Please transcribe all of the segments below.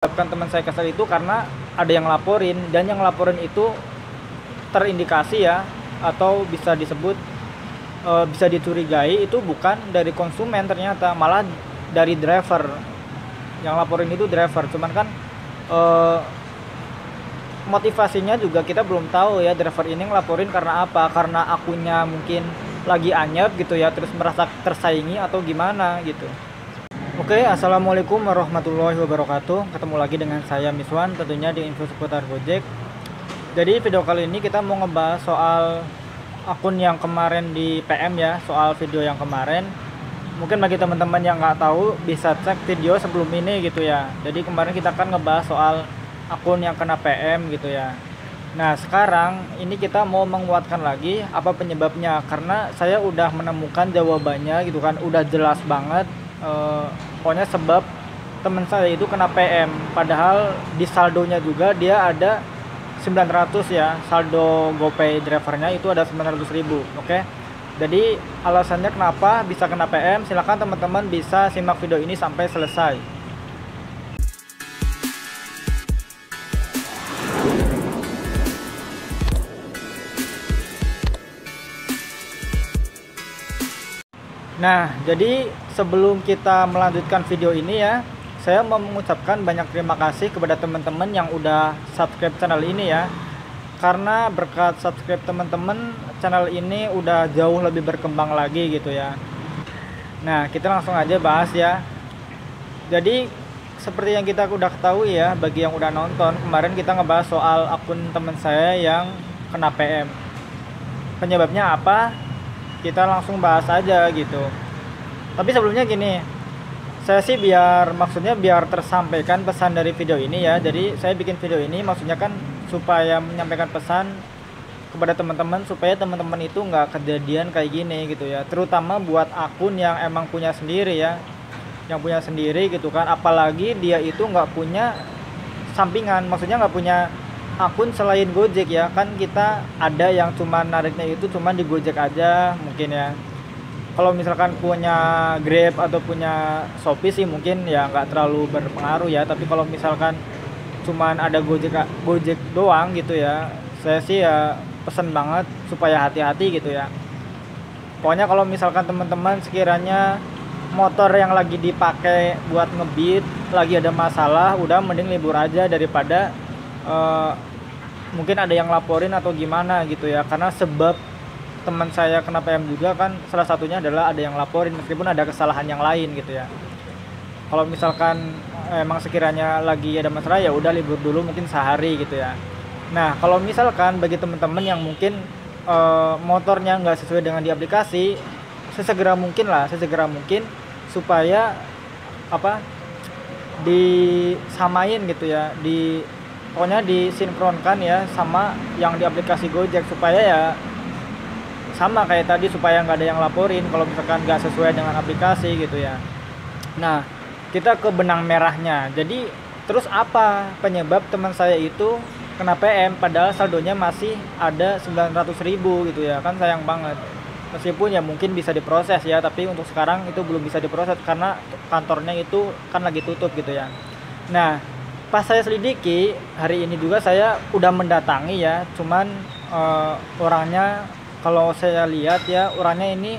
menyebabkan teman saya kesal itu karena ada yang laporin, dan yang laporin itu terindikasi ya, atau bisa disebut bisa dicurigai itu bukan dari konsumen, ternyata malah dari driver. Yang laporin itu driver, cuman kan eh, motivasinya juga kita belum tahu ya, driver ini ngelaporin karena apa, karena akunnya mungkin lagi anyep gitu ya, terus merasa tersaingi atau gimana gitu. Oke, assalamualaikum warahmatullahi wabarakatuh. Ketemu lagi dengan saya Miswan, tentunya di info seputar Gojek. Jadi video kali ini kita mau ngebahas soal akun yang kemarin di PM ya, soal video yang kemarin. Mungkin bagi teman-teman yang nggak tahu bisa cek video sebelum ini gitu ya. Jadi kemarin kita akan ngebahas soal akun yang kena PM gitu ya. Nah sekarang ini kita mau menguatkan lagi apa penyebabnya, karena saya udah menemukan jawabannya gitu kan, udah jelas banget. Pokoknya sebab teman saya itu kena PM, padahal di saldonya juga dia ada 900 ya, saldo GoPay drivernya itu ada 900.000. Oke, jadi alasannya kenapa bisa kena PM, silahkan teman-teman bisa simak video ini sampai selesai. Nah, jadi sebelum kita melanjutkan video ini ya, saya mau mengucapkan banyak terima kasih kepada teman-teman yang udah subscribe channel ini ya. Karena berkat subscribe teman-teman, channel ini udah jauh lebih berkembang lagi gitu ya. Nah, kita langsung aja bahas ya. Jadi, seperti yang kita udah ketahui ya, bagi yang udah nonton, kemarin kita ngebahas soal akun teman saya yang kena PM. Penyebabnya apa? Kita langsung bahas aja gitu. Tapi sebelumnya gini, saya sih maksudnya biar tersampaikan pesan dari video ini ya. Jadi saya bikin video ini maksudnya kan supaya menyampaikan pesan kepada teman-teman, supaya teman-teman itu nggak kejadian kayak gini gitu ya. Terutama buat akun yang emang punya sendiri ya, yang punya sendiri gitu kan. Apalagi dia itu nggak punya sampingan, maksudnya nggak punya akun selain Gojek ya. Kan kita ada yang cuman nariknya itu cuman di Gojek aja mungkin ya. Kalau misalkan punya Grab atau punya Shopee sih mungkin ya nggak terlalu berpengaruh ya. Tapi kalau misalkan cuman ada Gojek doang gitu ya, saya sih ya pesen banget supaya hati-hati gitu ya. Pokoknya kalau misalkan teman-teman sekiranya motor yang lagi dipakai buat ngebeat lagi ada masalah, udah mending libur aja daripada mungkin ada yang laporin atau gimana gitu ya. Karena sebab teman saya kena PM juga kan, salah satunya adalah ada yang laporin meskipun ada kesalahan yang lain gitu ya. Kalau misalkan emang sekiranya lagi ada masalah, ya udah libur dulu mungkin sehari gitu ya. Nah kalau misalkan bagi teman-teman yang mungkin motornya nggak sesuai dengan di aplikasi, sesegera mungkin supaya apa, disamain gitu ya, pokoknya disinkronkan ya sama yang di aplikasi Gojek, supaya ya sama kayak tadi, supaya nggak ada yang laporin kalau misalkan nggak sesuai dengan aplikasi gitu ya. Nah kita ke benang merahnya. Jadi terus apa penyebab teman saya itu kena PM padahal saldonya masih ada 900.000 gitu ya. Kan sayang banget, meskipun ya mungkin bisa diproses ya, tapi untuk sekarang itu belum bisa diproses karena kantornya itu kan lagi tutup gitu ya. Nah pas saya selidiki hari ini juga, saya udah mendatangi ya, cuman orangnya kalau saya lihat ya, orangnya ini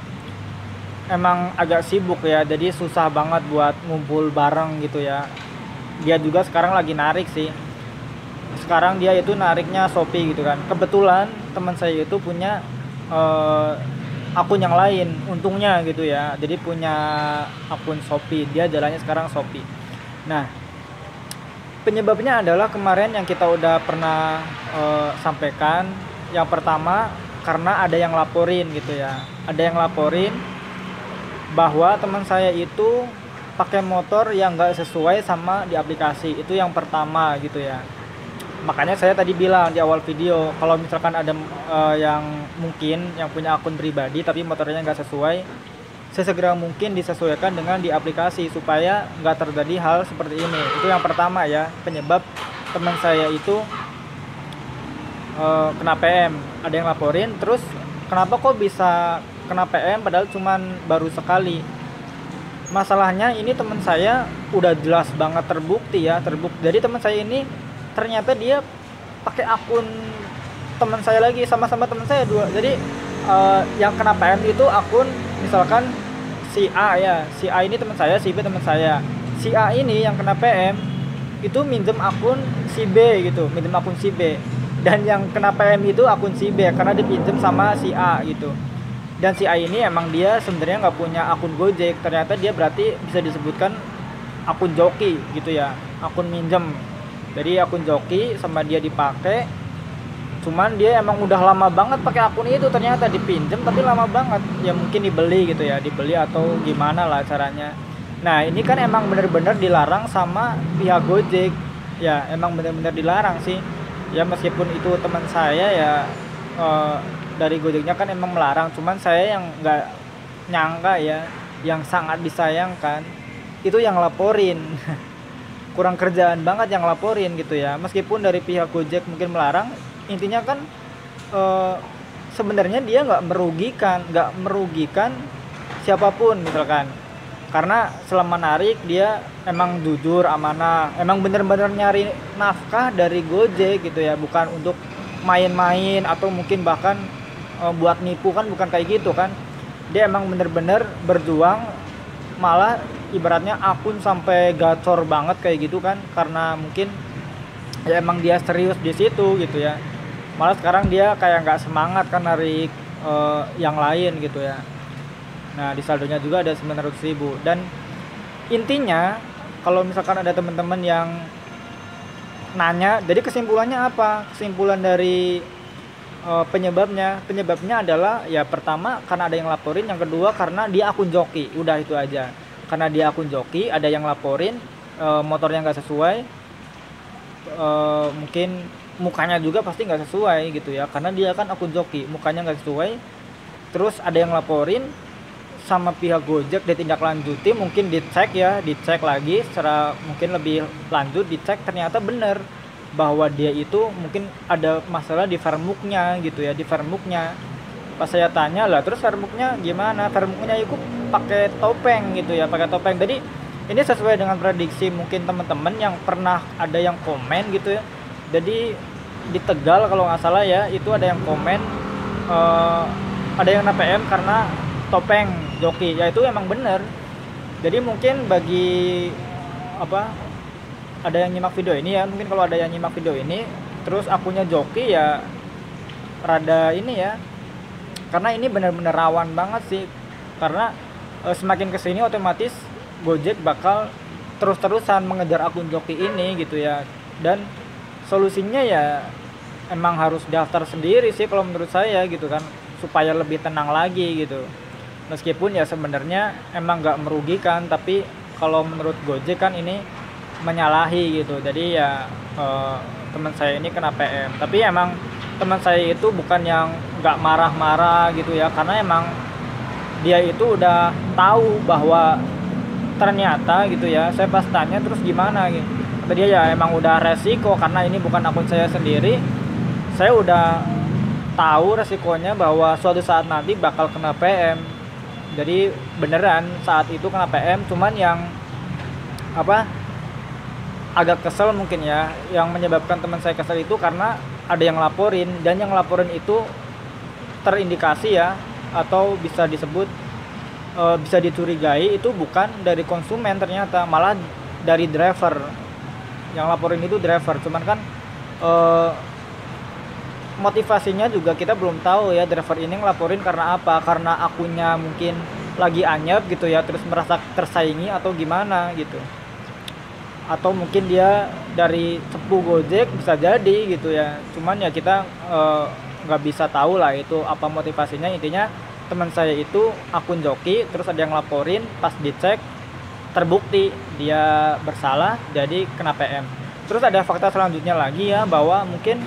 emang agak sibuk ya, jadi susah banget buat ngumpul bareng gitu ya. Dia juga sekarang lagi narik sih, sekarang dia itu nariknya Shopee gitu kan. Kebetulan teman saya itu punya akun yang lain untungnya gitu ya, jadi punya akun Shopee, dia jalannya sekarang Shopee. Nah penyebabnya adalah kemarin yang kita udah pernah sampaikan. Yang pertama karena ada yang laporin gitu ya, ada yang laporin bahwa teman saya itu pakai motor yang nggak sesuai sama di aplikasi. Itu yang pertama gitu ya. Makanya saya tadi bilang di awal video, kalau misalkan ada yang mungkin yang punya akun pribadi tapi motornya nggak sesuai, sesegera mungkin disesuaikan dengan di aplikasi supaya nggak terjadi hal seperti ini. Itu yang pertama ya, penyebab teman saya itu kena PM, ada yang laporin. Terus kenapa kok bisa kena PM padahal cuman baru sekali? Masalahnya ini teman saya udah jelas banget terbukti ya, terbukti. Jadi teman saya ini ternyata dia pakai akun teman saya lagi, sama-sama teman saya dua. Jadi yang kena PM itu akun misalkan si A ya, si A ini teman saya, si B teman saya. Si A ini yang kena PM itu minjem akun si B gitu, minjem akun si B. Dan yang kena PM itu akun si B karena dipinjem sama si A gitu. Dan si A ini emang dia sebenarnya nggak punya akun Gojek, ternyata dia berarti bisa disebutkan akun joki gitu ya, akun minjem. Jadi akun joki sama dia dipakai, cuman dia emang udah lama banget pakai akun itu, ternyata dipinjem tapi lama banget ya, mungkin dibeli gitu ya, dibeli atau gimana lah caranya. Nah ini kan emang bener-bener dilarang sama pihak Gojek ya, emang bener-bener dilarang sih ya, meskipun itu teman saya ya, dari Gojeknya kan emang melarang, cuman saya yang nggak nyangka ya, yang sangat disayangkan itu yang laporin. Kurang kerjaan banget yang laporin gitu ya, meskipun dari pihak Gojek mungkin melarang, intinya kan sebenarnya dia nggak merugikan siapapun misalkan, karena selama narik dia emang jujur, amanah, emang bener-bener nyari nafkah dari Gojek gitu ya, bukan untuk main-main atau mungkin bahkan buat nipu, kan bukan kayak gitu kan. Dia emang bener-bener berjuang, malah ibaratnya akun sampai gacor banget kayak gitu kan, karena mungkin ya emang dia serius di situ gitu ya. Malah sekarang dia kayak nggak semangat kan narik yang lain gitu ya. Nah di saldonya juga ada 900.000. Dan intinya kalau misalkan ada teman-teman yang nanya, jadi kesimpulannya apa? Kesimpulan dari penyebabnya adalah ya pertama karena ada yang laporin, yang kedua karena dia akun joki, udah itu aja. Karena dia akun joki, ada yang laporin motornya nggak sesuai, mungkin mukanya juga pasti nggak sesuai gitu ya, karena dia kan akun joki, mukanya nggak sesuai. Terus ada yang laporin sama pihak Gojek, ditindaklanjuti, mungkin dicek lagi secara mungkin lebih lanjut, dicek ternyata bener bahwa dia itu mungkin ada masalah di vermuknya gitu ya, di vermuknya. Pas saya tanya lah, terus vermuknya gimana? Vermuknya itu pakai topeng gitu ya, pakai topeng. Jadi ini sesuai dengan prediksi mungkin teman-teman yang pernah ada yang komen gitu ya. Jadi di Tegal kalau nggak salah ya, itu ada yang komen ada yang PM karena topeng joki, ya itu emang bener. Jadi mungkin bagi ada yang nyimak video ini ya, mungkin kalau ada yang nyimak video ini terus akunnya joki ya rada ini ya, karena ini benar-benar rawan banget sih, karena semakin kesini otomatis Gojek bakal terus-terusan mengejar akun joki ini gitu ya. Dan solusinya ya emang harus daftar sendiri sih kalau menurut saya gitu kan, supaya lebih tenang lagi gitu. Meskipun ya sebenarnya emang nggak merugikan, tapi kalau menurut Gojek kan ini menyalahi gitu. Jadi ya teman saya ini kena PM, tapi emang teman saya itu bukan yang nggak marah-marah gitu ya, karena emang dia itu udah tahu bahwa ternyata gitu ya. Saya pas tanya terus gimana gitu, kata dia ya emang udah resiko, karena ini bukan akun saya sendiri, saya udah tahu resikonya bahwa suatu saat nanti bakal kena PM. Jadi beneran saat itu kena PM, cuman yang agak kesel mungkin ya, yang menyebabkan teman saya kesel itu karena ada yang laporin, dan yang laporin itu terindikasi ya, atau bisa disebut bisa dicurigai itu bukan dari konsumen, ternyata malah dari driver. Yang laporin itu driver, cuman kan motivasinya juga kita belum tahu ya, driver ini ngelaporin karena apa, karena akunnya mungkin lagi anyep gitu ya, terus merasa tersaingi atau gimana gitu, atau mungkin dia dari cepu Gojek, bisa jadi gitu ya. Cuman ya kita nggak bisa tahu lah itu apa motivasinya. Intinya teman saya itu akun joki, terus ada yang laporin, pas dicek terbukti dia bersalah, jadi kena PM. Terus ada fakta selanjutnya lagi ya, bahwa mungkin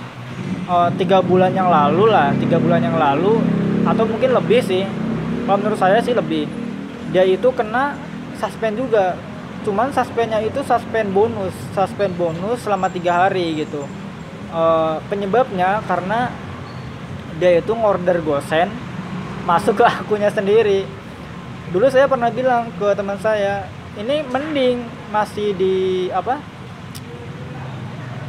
3 bulan yang lalu atau mungkin lebih sih, kalau menurut saya sih lebih, dia itu kena suspend juga. Cuman suspendnya itu suspend bonus selama 3 hari gitu. Penyebabnya karena dia itu ngorder gosen masuk ke akunnya sendiri. Dulu saya pernah bilang ke teman saya, ini mending masih di apa,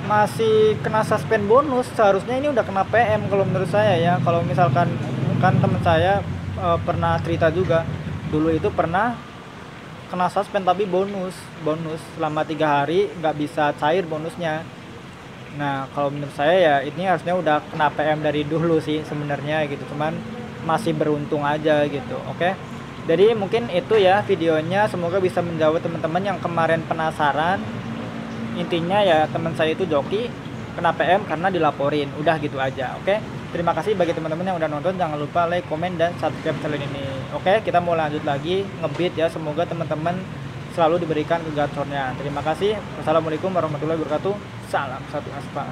masih kena suspend bonus, seharusnya ini udah kena PM kalau menurut saya ya. Kalau misalkan kan teman saya pernah cerita juga, dulu itu pernah kena suspend tapi bonus bonus selama 3 hari nggak bisa cair bonusnya. Nah kalau menurut saya ya ini harusnya udah kena PM dari dulu sih sebenarnya gitu, cuman masih beruntung aja gitu. Oke, jadi mungkin itu ya videonya, semoga bisa menjawab teman-teman yang kemarin penasaran. Intinya ya teman saya itu joki kena PM karena dilaporin, udah gitu aja. Oke, terima kasih bagi teman-teman yang udah nonton, jangan lupa like, komen, dan subscribe channel ini. Oke, kita mau lanjut lagi ngebit ya, semoga teman-teman selalu diberikan gacornya. Terima kasih. Wassalamualaikum warahmatullahi wabarakatuh. Salam satu aspal.